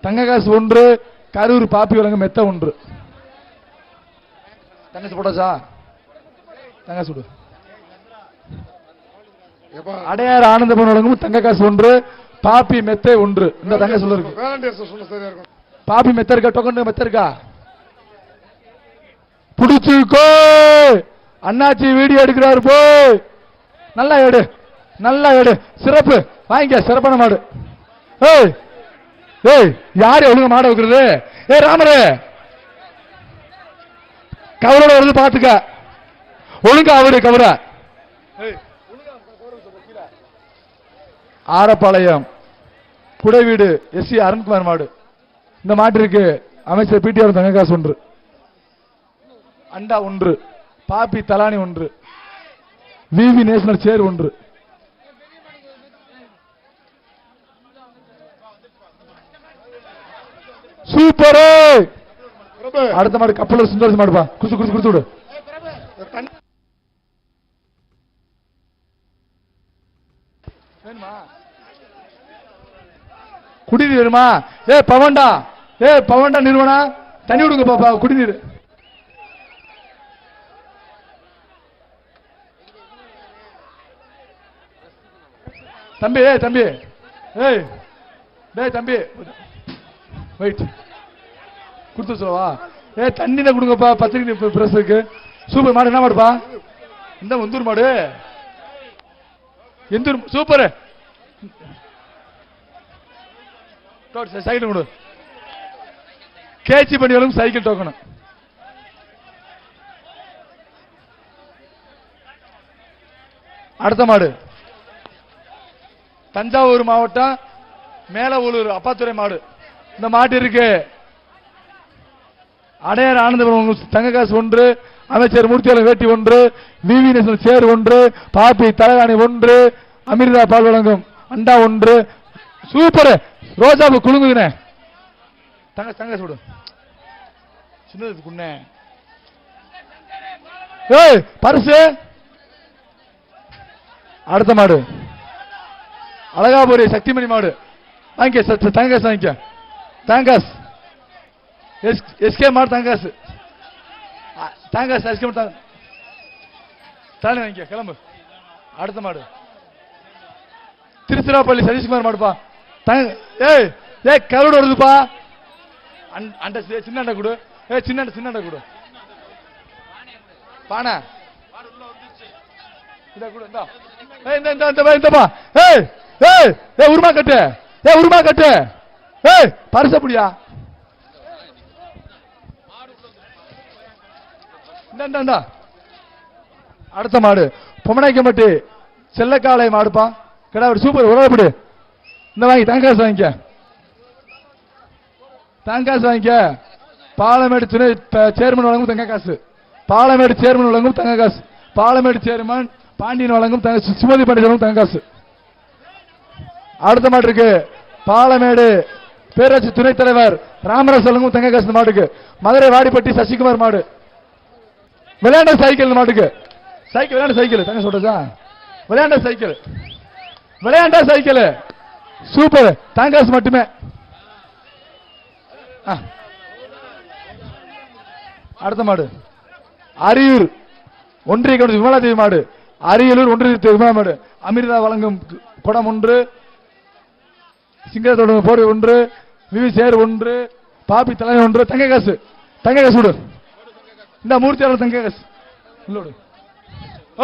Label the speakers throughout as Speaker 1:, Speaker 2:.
Speaker 1: தங்க காசு 1, கரூர் பாப்பி வழங்கும் மெத்த 1. தங்கச்சி போட்டாச்சா? தங்க சுடு. அடையாறு ஆனந்தபவன் வழங்கும் தங்க காசு 1, பாப்பி மெத்தை 1. இந்த தங்க சொல்ல இருக்கு. பாப்பி மெத்த இருக்கா? டோக்கன் மெத்த இருக்கா? புடிச்சுக்கோ. அண்ணாச்சி வீடியோ எடுக்கிறாரு போய். நல்லா எடு, நல்லா எடு. சிறப்பு வாங்கிக்க. சிறப்பான மாடு. ஏய் ஏய், யாரு ஒழுங்கு மாடு வைக்கிறது? ஏ ராமரே, கவரோட வருது பாத்துக்க. ஒழுங்கா அவரு கவர. ஆரப்பாளையம் குடைவீடு எஸ் சி அருண்குமார் மாடு. இந்த மாட்டிற்கு அமைச்சர் பிடிஆர் தங்க காசு 1, அண்டா 1, பாப்பி தலானி 1, விவி நேஷனல் சேர் 1. சூப்பர். அடுத்த மாடு கப்பலூர் சுந்தரசி மாடுப்பா. குசு குசு குடுத்து விடு. குடிநீர் வேணுமா? ஏ பவன்டா, ஏ பவன்டா நிறுவனா, தண்ணி விடுங்க பாப்பா. குடிநீர் தம்பி. ஏ தம்பி, ஏய் டேய் தம்பி, வெயிட் கொடுத்து சொல்லவா? ஏ தண்ணி தான் கொடுங்கப்பா. பத்திரிக்கை பிரஸுக்கு. சூப்பர் மாடு. என்ன மாடுப்பா? இந்த ஒந்தூர் மாடு. எந்தூர் சூப்பர். சைக்கிள் கொடு. கேச்சி பண்ணியாலும் சைக்கிள் டோக்கணும். அடுத்த மாடு தஞ்சாவூர் மாவட்டம் மேலவூர் அப்பாத்துறை மாடு. இந்த மாட்டு இருக்கு. அடையார் ஆனந்தபுரம் தங்க காசு 1, அமைச்சர் மூர்த்தியாளர் வேட்டி 1, விவி நேஷனல் சேர் 1, பாப்பி தலைவாணி 1, அமிர்தா பால் வழங்கும் அண்டா 1. சூப்பர். ரோஜாப்பு குழுங்குதுனே. தங்க தங்க சுடு. சின்னது குண்ணே. ஏய் பரிசு. அடுத்த மாடு அழகாபுரி சக்திமணி மாடு. வாங்கிக்க. தங்காசு வாங்கிக்க. தங்காசு எஸ்கே மாடு. தங்காசு தங்காசு எஸ்கே மாடு. தானே வாங்கிக்க. கிளம்பு. அடுத்த மாடு திருச்சிராப்பள்ளி சதீஷ்குமார் மாடுப்பா. ஏய் ஏய் கருடு வருதுப்பா. அண்ட சின்ன அண்டை கொடு. ஏ சின்ன அண்டை கொடு. பானை இத கொடு. இந்தப்பா. ஏய் ஏய் ஏய் உருமா கட்டு. ஏய் உருமா கட்டு. ஏய் பரிசு புடியா. இந்த அடுத்த மாடு பொம்மநாய்க்கம்பட்டி செல்லக்காலை மாடுப்பா. கிடாவடி சூப்பர். உறவுப்படி. இந்த வாங்கி தங்காசு வாங்கிக்க. தங்காசு வாங்கிக்க. பாலமேடு துணை சேர்மன் வழங்கும் தங்க காசு. பாலமேடு சேர்மன் வழங்கும் தங்க காசு. பாலமேடு சேர்மன் பாண்டியன் வழங்கும் சுமதி பாண்டியன் தங்க காசு. அடுத்த மாடு இருக்கு. பாலமேடு பேரரசு துணைத் தலைவர் ராமராஜ் வழங்கும் தங்க காசு. மாட்டுக்கு மதுரை வாடிப்பட்டி சசிகுமார் மாடு. விளையாண்ட சைக்கிள் மாட்டுக்கு. சைக்கிள் விளையாண்ட சைக்கிள். தங்க சொல்றதா? விளையாண்ட சைக்கிள். விளையாண்ட சைக்கிள். சூப்பர். தங்காசு மட்டுமே. அடுத்த மாடு அரியூர் ஒன்றிய கவுன்சில் விமலாதேவி மாடு. அரியலூர் ஒன்றிய விமலா மாடு. அமிர்தா வழங்கும் குடம் 1, சிங்கத்தோட போர் 1, விவி சேர் 1, பாப்பி தலைமை 1. தங்க காசு. தங்க காசு விடு. இந்த மூர்த்தியாளர் தங்க காசு இல்லோடு.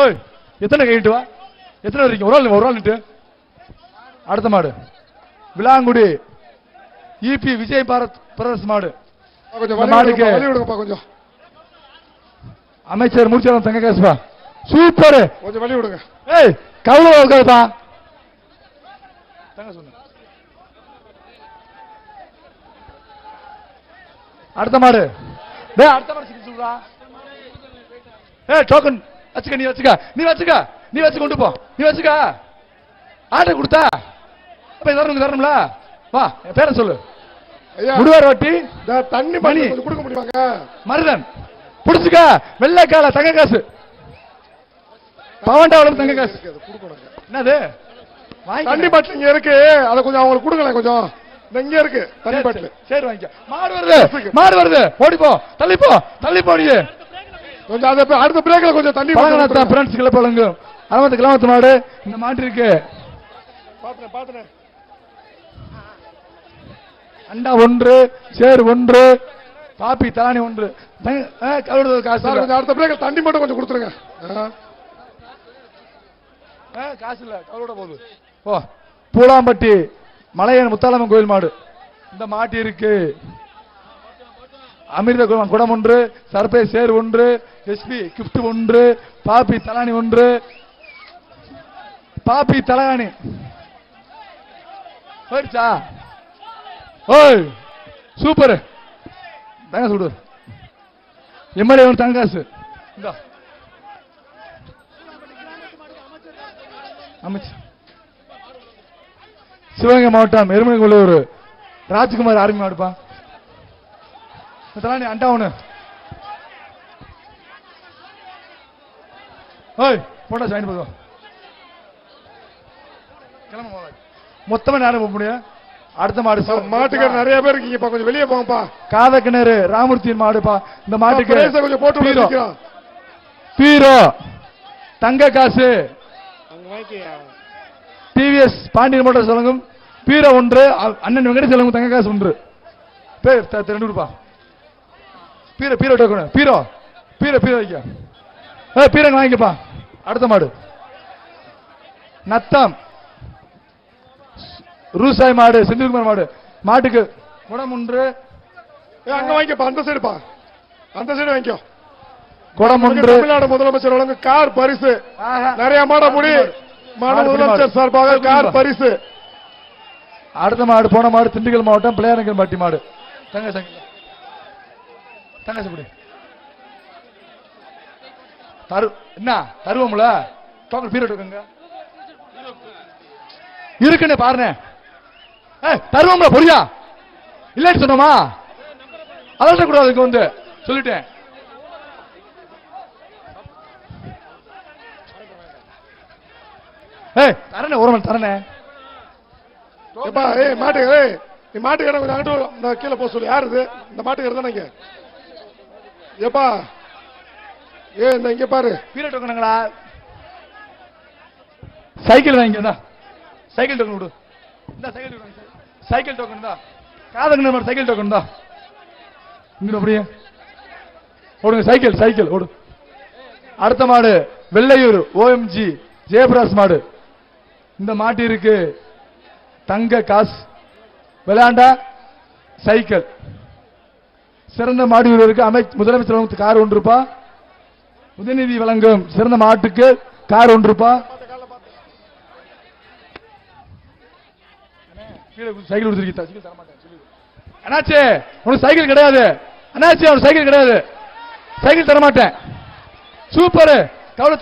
Speaker 1: ஓய் எத்தனை கைட்டு வா? எத்தனை வரைக்கும்? ஒரு ஆள் நிட்டு. அடுத்த மாடு விளாங்குடி இபி விஜய் பாரத் பிரதர்ஸ் மாடு. மாடுக்கு கொஞ்சம் அமைச்சர் மூர்த்தியாளர் தங்க காசுப்பா. சூப்பர். கொஞ்சம் வழி விடுங்க. ஏய் கவுள உட்காருப்பா. தங்க சொன்ன. அடுத்த மாடு. டேய் அடுத்த மாடு சொல்றா. ஏய் டோக்கன் வச்சுக்க. நீ வச்சு கொண்டு போ. நீ வச்சுக்க. ஆர்டர் கொடுத்தா அப்ப தரணும்ல. வா பேரை சொல்லு. முடுவார் வட்டி தண்ணி மணி கொடுக்க முடியுமாங்க? மருதன் புடிச்சுக்க. வெள்ளைக்கால தங்க காசு. பவன்டாவளம் தங்க காசு. என்னது தண்ணி பாட்டில் இங்க இருக்கு. அதை கொஞ்சம் அவங்களுக்கு கொடுங்களேன். கொஞ்சம்
Speaker 2: இங்க இருக்கு தண்ணி பாட்டில்.
Speaker 1: சரி வாங்கிக்க. மாடு வருது ஓடிப்போ தள்ளிப்போ நீ
Speaker 2: கொஞ்சம் அடுத்த பிரேக்ல கொஞ்சம் தண்ணி
Speaker 1: ஃப்ரெண்ட்ஸ் கிளப் வழங்கும் 60 கிலோமீட்டர் மாடு இந்த மாட்டு இருக்கு.
Speaker 2: பாத்துனேன்
Speaker 1: அண்டா 1 சேர் 1 காப்பி தானி 1 காசு.
Speaker 2: அடுத்த பிரேக்ல தண்ணி மட்டும் கொஞ்சம் கொடுத்துருங்க.
Speaker 1: காசு இல்ல கவரோட போகுது. ஓ பூலாம்பட்டி மலையன் முத்தாலம்மன் கோயில் மாடு இந்த மாட்டு இருக்கு. அமிர்த குடம் 1 சர்பே சேர் 1 எஸ்பி கிப்ட் 1 பாப்பி தலானி 1 பாப்பி தலானி போயிடுச்சா? ஓய் சூப்பர் தங்க சுடு எம்எல்ஏ தங்க காசு இந்த அமைச்சர் சிவகங்கை மாவட்டம் எருமலைக்குள்ளூர் ராஜ்குமார் ஆர்மி மாடுப்பா. அண்டா 1 ஓய் போட்டா ஜாயின் பண்ணுவோம். கிளம்ப மொத்தமா நேரம் போக முடியும். அடுத்த மாடு
Speaker 2: மாட்டுக்கு நிறைய பேர் இருக்கீங்க கொஞ்சம் வெளியே போங்கப்பா.
Speaker 1: காத கிணறு ராமூர்த்தியின் மாடுப்பா. இந்த மாட்டுக்கு
Speaker 2: கொஞ்சம் போட்டு
Speaker 1: பீரோ தங்க காசு டிவிஎஸ் பாண்டியன் மோட்டார் சொல்லுங்க. பீரோ 1 அண்ணன் வெங்கடேஷ் சொல்லுங்க தங்க காசு 1 பேர் 2 ரூபா. பீரோ டோக்கன் பீரோ வைக்க பீரங்க வாங்கிக்கப்பா. அடுத்த மாடு நத்தம் ரூசாய் மாடு செந்தில்குமார் மாடு மாட்டுக்கு குடம் 1
Speaker 2: அங்க வாங்கிக்கப்பா. அந்த சைடுப்பா அந்த சைடு வாங்கிக்கோ.
Speaker 1: குடம் 1
Speaker 2: தமிழ்நாடு முதலமைச்சர் வழங்கும் கார் பரிசு. நிறைய மாட முடி முதலமைச்சர் சார்பாக கார் பரிசு.
Speaker 1: அடுத்த மாடு போன மாடு திண்டுக்கல் மாவட்டம் பிள்ளையாரங்கல் பாட்டி மாடு தங்கசபடி என்ன தருவோம்ல டோக்கன் பீரியட் இருக்குங்க இருக்குன்னு பாருங்க. தருவோம்ல பொரியா இல்லன்னு சொன்னோமா அதல்ட்ட கூடாது வந்து சொல்லிட்டேன். தரணே ஒரு மணி தரணே
Speaker 2: மாட்டுக்கு நீ மாட்டுக்கு கொஞ்சம் அங்கிட்டு கீழே போக சொல்லு. யாரு இது இந்த மாட்டுக்கு தானே ஏப்பா இந்த இங்க பாரு
Speaker 1: பீரியட் டோக்கனுங்களா சைக்கிள் வாங்கிக்கா. சைக்கிள் டோக்கன் விடு. சைக்கிள் டோக்கன் தான் காதங்க சைக்கிள் டோக்கன் தான் இங்க அப்படியே ஓடுங்க. சைக்கிள் ஓடு. அடுத்த மாடு வெள்ளையூர் ஓஎம்ஜி ஜெயபிராஸ் மாடு இந்த மாட்டு இருக்கு. தங்க காசு விளையாண்டா சைக்கிள். சிறந்த மாடு வீரருக்கு முதலமைச்சர் கார் 1 ரூபா. உதயநிதி வழங்கும் சிறந்த மாட்டுக்கு கார் 1 ரூபா. சைக்கிள் கொடுத்துருக்கீங்க அண்ணாச்சே உனக்கு சைக்கிள் கிடையாது. அண்ணாச்சே உனக்கு சைக்கிள் கிடையாது. சைக்கிள் தரமாட்டேன். சூப்பர் கவலை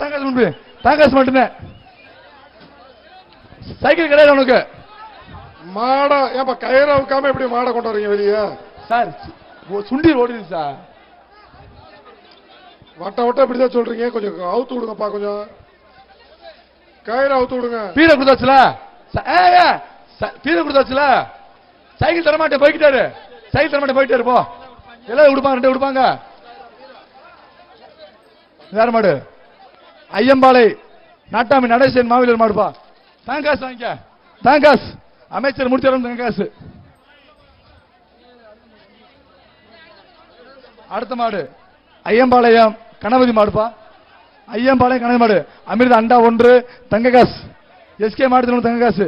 Speaker 1: தாங்காசு மட்டும்தான் சைக்கிள் கிடையாது உனக்கு.
Speaker 2: மாடா ஏப்பா கயிற வைக்காம எப்படி மாடை கொண்டு வரீங்க வெளியே?
Speaker 1: சார் சுண்டி ஓடுது சார்.
Speaker 2: வட்ட இப்படிதான் சொல்றீங்க. கொஞ்சம் அவுத்து விடுங்கப்பா. கொஞ்சம் கயிற அவுத்து விடுங்க.
Speaker 1: பீரை கொடுத்தாச்சுல சைக்கிள் தரமாட்டேன் போய்கிட்டாரு. சைக்கிள் தரமாட்டேன் போயிட்டாரு. போ எல்லாம் கொடுப்பாங்க 2 கொடுப்பாங்க. வேற மாடு ஐயம்பாளை நாட்டாமி நடேசன் மாவிலர் மாடுப்பா. தாங்காசு வாங்கிக்க. தாங்காசு அமைச்சர் முடிச்சாரும் தாங்காசு. அடுத்த மாடு ஐயம்பாளையம் கணபதி மாடுப்பா. ஐயம்பாளையம் கணபதி மாடு அமிர்த அண்டா 1 தங்க காசு. எஸ்கே மாடு தங்க காசு.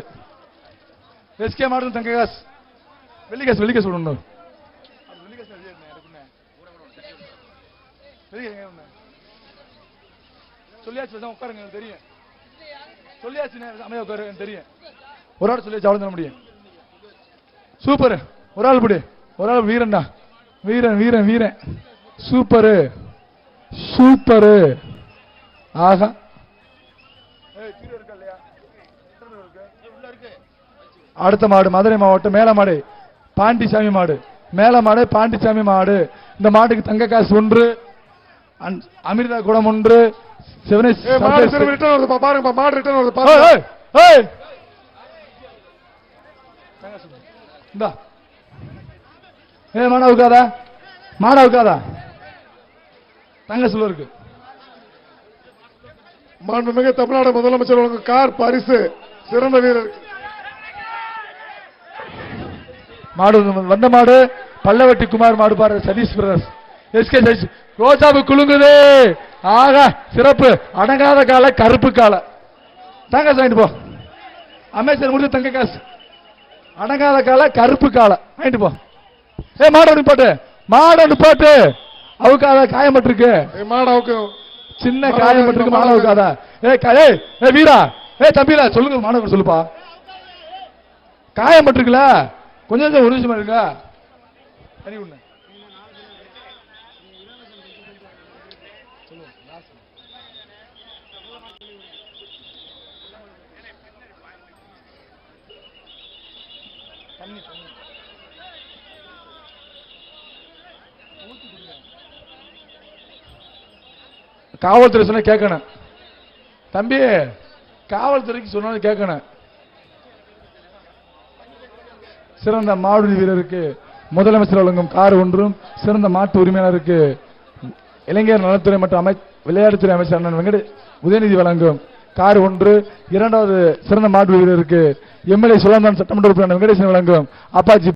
Speaker 1: எஸ்கே மாடு தங்க காசு. வெள்ளிக்காசு விடணும். சொல்லியாச்சு உட்காருங்க தெரியும். சொல்லியாச்சு அமைய உட்காரு தெரியும். ஒரு ஆள் சொல்லியாச்சு அவ்வளவு தர முடியும். சூப்பர் ஒரு ஆள் பிடி. ஒரு ஆள் வீரன்டா. வீரன் சூப்பரு ஆகா. அடுத்த மாடு மதுரை மாவட்டம் மேலமாடு பாண்டிசாமி மாடு. பாண்டிசாமி மாடு இந்த மாட்டுக்கு தங்க காசு 1 அமிர்தா குடம் 1 இந்தா மாடா உட்காதா, மாடா உட்காதா, தங்க சொல்ல இருக்கு.
Speaker 2: மாண்புமிகு தமிழ்நாடு முதலமைச்சர் வழங்கும் கார் பரிசு சிறந்த வீரர்.
Speaker 1: மாடு வந்த மாடு பல்லவட்டி குமார் மாடு பாரு சதீஷ் பிரதர்ஸ் எஸ்கே சதீஷ். ரோஜாவு குலுங்குது. ஆக சிறப்பு. அடங்காத கால கருப்பு கால தங்க வாங்கிட்டு போ. அமைச்சர் முடிஞ்ச தங்க காசு. அடங்காத கால கருப்பு கால வாங்கிட்டு போ. மாடு நிப்பாட்டு, மாடு நிப்பாட்டு. அவுக்காத காயப்பட்டிருக்கு.
Speaker 2: மாடாவுக்கு
Speaker 1: சின்ன காயப்பட்டிருக்கு. மாடு அவுக்காதா. வீரா தம்பிரா சொல்லுங்க. மாணவர் சொல்லுப்பா. காயப்பட்டிருக்குல கொஞ்சம் ஒரு நிமிஷம் இருங்க. காவல்துறை சொன்ன கேட்கணும் தம்பி. காவல்துறைக்கு சொன்ன கேட்கணும். சிறந்த மாடு வீரருக்கு முதலமைச்சர் வழங்கும் கார் ஒன்றும், சிறந்த மாட்டு உரிமையாளருக்கு இளைஞர் நலத்துறை மற்றும் விளையாட்டுத்துறை அமைச்சர் அண்ணன் வெங்கட உதயநிதி வழங்கும் கார் ஒன்று. இரண்டாவது சிறந்த மாட்டு வீரருக்கு எம்எல்ஏ சுலந்தான் சட்டமன்ற உறுப்பினர் வெங்கடேசன் வழங்கும் அப்பாச்சி